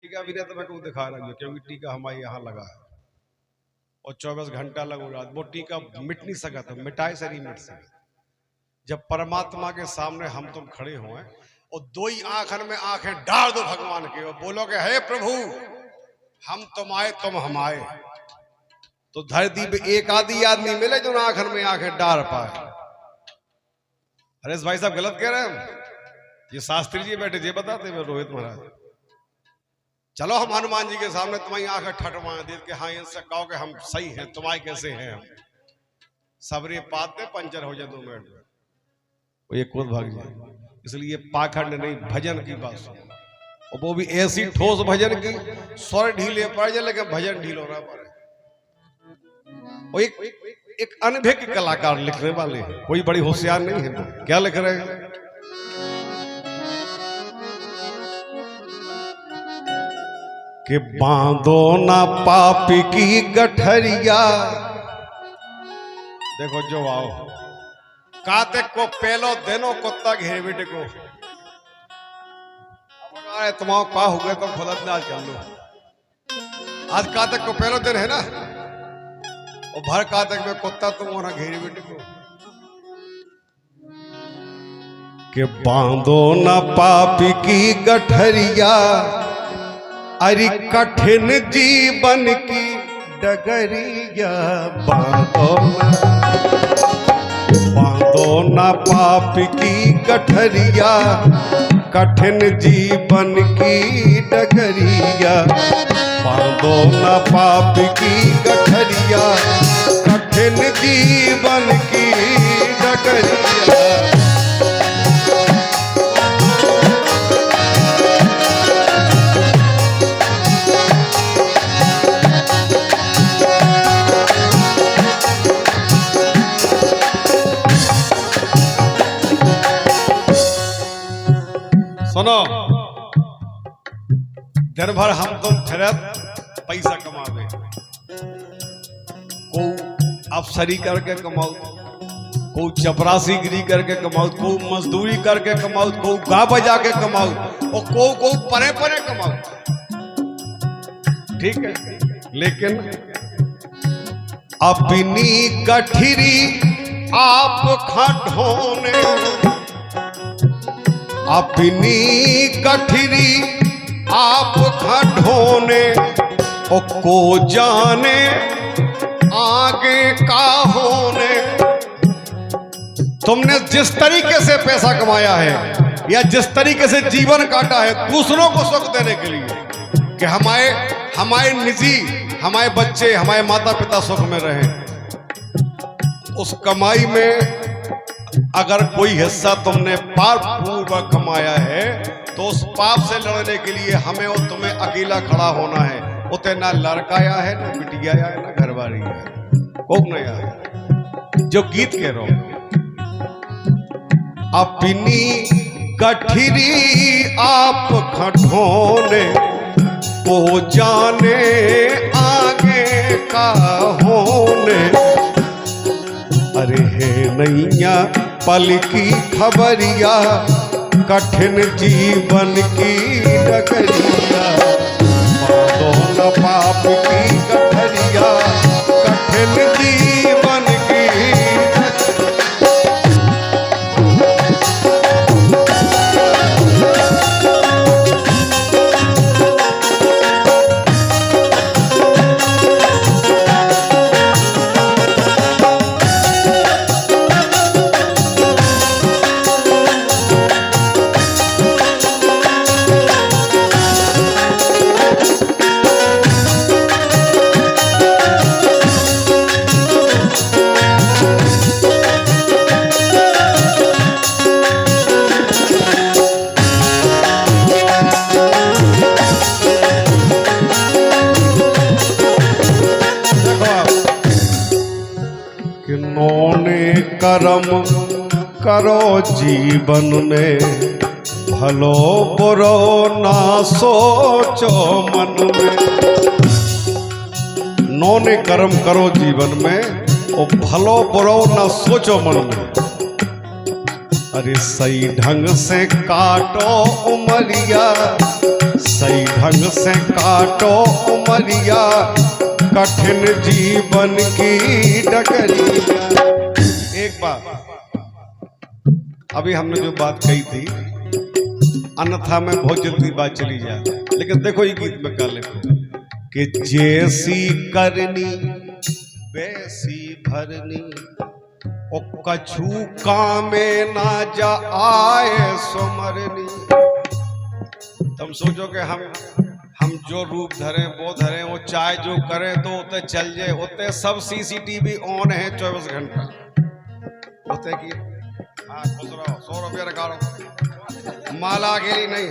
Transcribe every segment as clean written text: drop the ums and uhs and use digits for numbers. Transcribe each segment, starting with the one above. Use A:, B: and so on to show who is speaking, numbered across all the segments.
A: टीका भी नहीं तो मैं को दिखा रहा हूँ, क्योंकि टीका हमारे यहाँ लगा है और 24 घंटा लगो रात। वो टीका मिट नहीं सका था, मिटाए से नहीं मिट सका। जब परमात्मा के सामने हम तुम खड़े हुए और दो ही आंखन में आंखें डाल दो भगवान के और बोलो कि हे प्रभु हम तुम आए तुम हम आए, तो धरती पे एक आदि आदमी मिले जो आंखन में आंखें डाल पाए। हरेश भाई साहब गलत कह रहे हैं, ये शास्त्री जी बैठे ये बताते हुए रोहित महाराज। चलो हम हनुमान जी के सामने तुम्हारी आंखें ठटवाए दे के हाँ इनसे कहो कि हम सही हैं, तुम्हारे कैसे हैं हम। सबरे पाते पंचर हो जाए 2 मिनट में, वो एक खुद भाग जाए। इसलिए पाखंड नहीं, भजन की बात सुनो, और वो भी ऐसी ठोस भजन की स्वर ढीले पड़ जाए लेकिन भजन ढील होना पड़े। वो एक अनभिज्ञ कलाकार लिखने वाले हैं, कोई बड़ी होशियार नहीं है। क्या लिख रहे हैं? कि बांधो ना पापी की गठरिया। देखो जो आओ काते को पहलो दिनो कुत्ता घेरे बेटे को तुम्हारा पा हो गए तो खुद ना कर लो। आज कातक को पहलो दिन है ना, और भर कातक में कुत्ता तुम होना घेरे बेटे को। कि बांधो ना पापी की गठरिया, अरे कठिन जीवन की डगरिया। बांधो ना पाप की गठरिया, कठिन जीवन की डगरिया। बांधो ना पाप की गठरिया, कठिन जीवन की डगरिया। सुनो, दिन भर हम तुम फिरत पैसा कमावे, को अफसरी करके कमाओ, को चपरासीगिरी करके कमाओ, को मजदूरी करके कमाओ, को गा बजा के कमाओ, और को परे परे कमाओ। ठीक है, लेकिन अपनी गठरी आप खटोने, अपनी गठरी आप खटोने, और को जाने आगे का होने। तुमने जिस तरीके से पैसा कमाया है या जिस तरीके से जीवन काटा है दूसरों को सुख देने के लिए, कि हमारे निजी, हमारे बच्चे, हमारे माता पिता सुख में रहें, उस कमाई में अगर कोई हिस्सा तुमने पाप पूर्वक कमाया है तो उस पाप से लड़ने के लिए हमें और तुम्हें अकेला खड़ा होना है। उते ना लड़का आया है, ना बिटिया आया है, ना घरवाली है, कोई नहीं आया। जो गीत कह रहा हूं, अपनी गठरी आप खटोने, को जाने आगे का होने। अरे हे नैया पल की खबरिया, कठिन जीवन की डगरिया। बांधो ना पाप की गठरिया, कठिन जीवन की। कर्म करो जीवन में, भलो बुरो ना सोचो मन में। नौने कर्म करो जीवन में और भलो बुरो ना सोचो मन में। अरे सही ढंग से काटो उमरिया, सही ढंग से काटो उमरिया, कठिन जीवन की डगरिया। एक बात, अभी हमने जो बात कही थी, अन्यथा में बहुत जल्दी बात चली जाए, लेकिन देखो ये गीत में गा लिखो कि जैसी करनी वैसी भरनी, ओ कछु कामे ना जा आए सुमरनी। तुम सोचो कि हम जो रूप धरे वो धरे, वो चाहे जो करें तो उतने चल जाए, उतने सब सीसीटीवी ऑन है 24 घंटा उतने की। हाँ खुश रहो, 100 रुपया रखा रहो, माला अकेली नहीं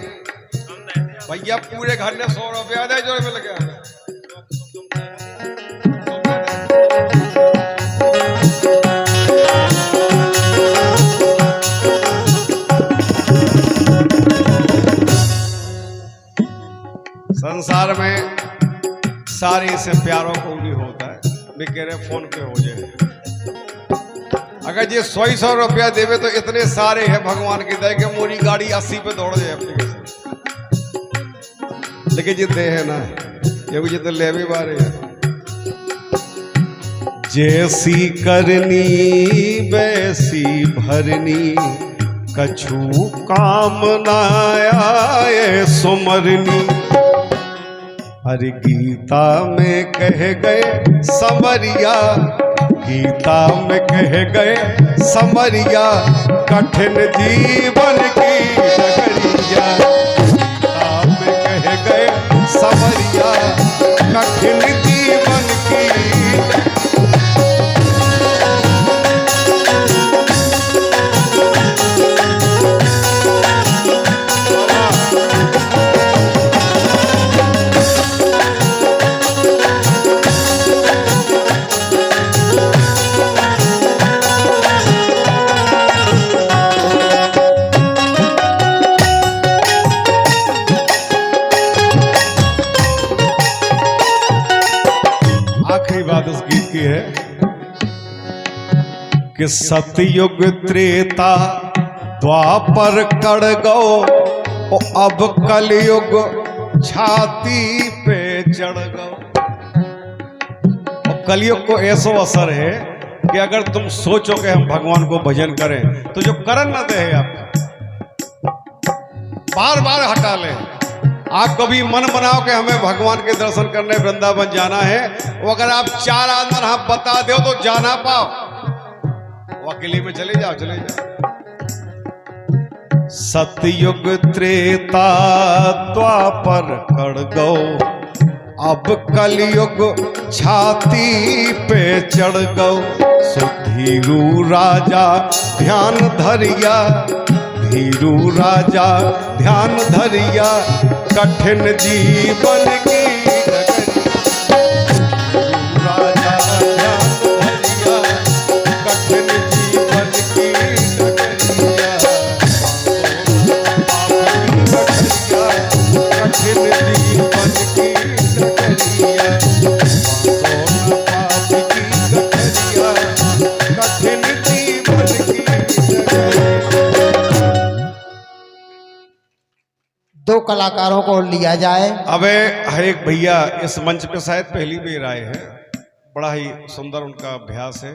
A: भैया, पूरे घर ने 100 रुपया दे जो मिल गया। संसार में सारी से प्यारों को भी होता है, मैं कह रहे फोन पे हो जाए। अगर ये 100 रुपया देवे तो इतने सारे हैं भगवान की दया कि मोरी गाड़ी 80 पे दौड़ जाए अपनी। लेकिन ये दे है ना, ये भी तो ले भी बारे है। जैसी करनी वैसी भरनी, कछु काम ना आए सुमरनी। हरि गीता में कह गए समरिया, गीता में कह गए समरिया, कठिन जीवन की डगरिया। गीता में कह गए समरिया, कठिन जीवन की। बात उस गीत की है कि सतयुग त्रेता द्वापर कड़गो, अब कलयुग छाती पे चढ़ गो। और कलयुग को ऐसा असर है कि अगर तुम सोचो कि हम भगवान को भजन करें तो जो करन न दे आप बार बार हटा ले। आप कभी मन बनाओ कि हमें भगवान के दर्शन करने वृंदावन जाना है, वो अगर आप 4 आदमी हम बता दो तो जाना पाओ, वो अकेले में चले जाओ चले जाओ। सतयुग त्रेता द्वापर कड़गो, अब कलयुग छाती पे चढ़ गो। सुधीरू राजा ध्यान धरिया, धीरू राजा ध्यान धरिया, कठिन जीवन की डगरिया। राजा ध्यान धरिया, कठिन जीवन की डगरिया। कठिन जीवन की डगरिया, कठिन जीवन की डगरिया।
B: दो कलाकारों को लिया जाए।
A: अबे एक भैया इस मंच पे शायद पहली बार आए हैं, बड़ा ही सुंदर उनका अभ्यास है।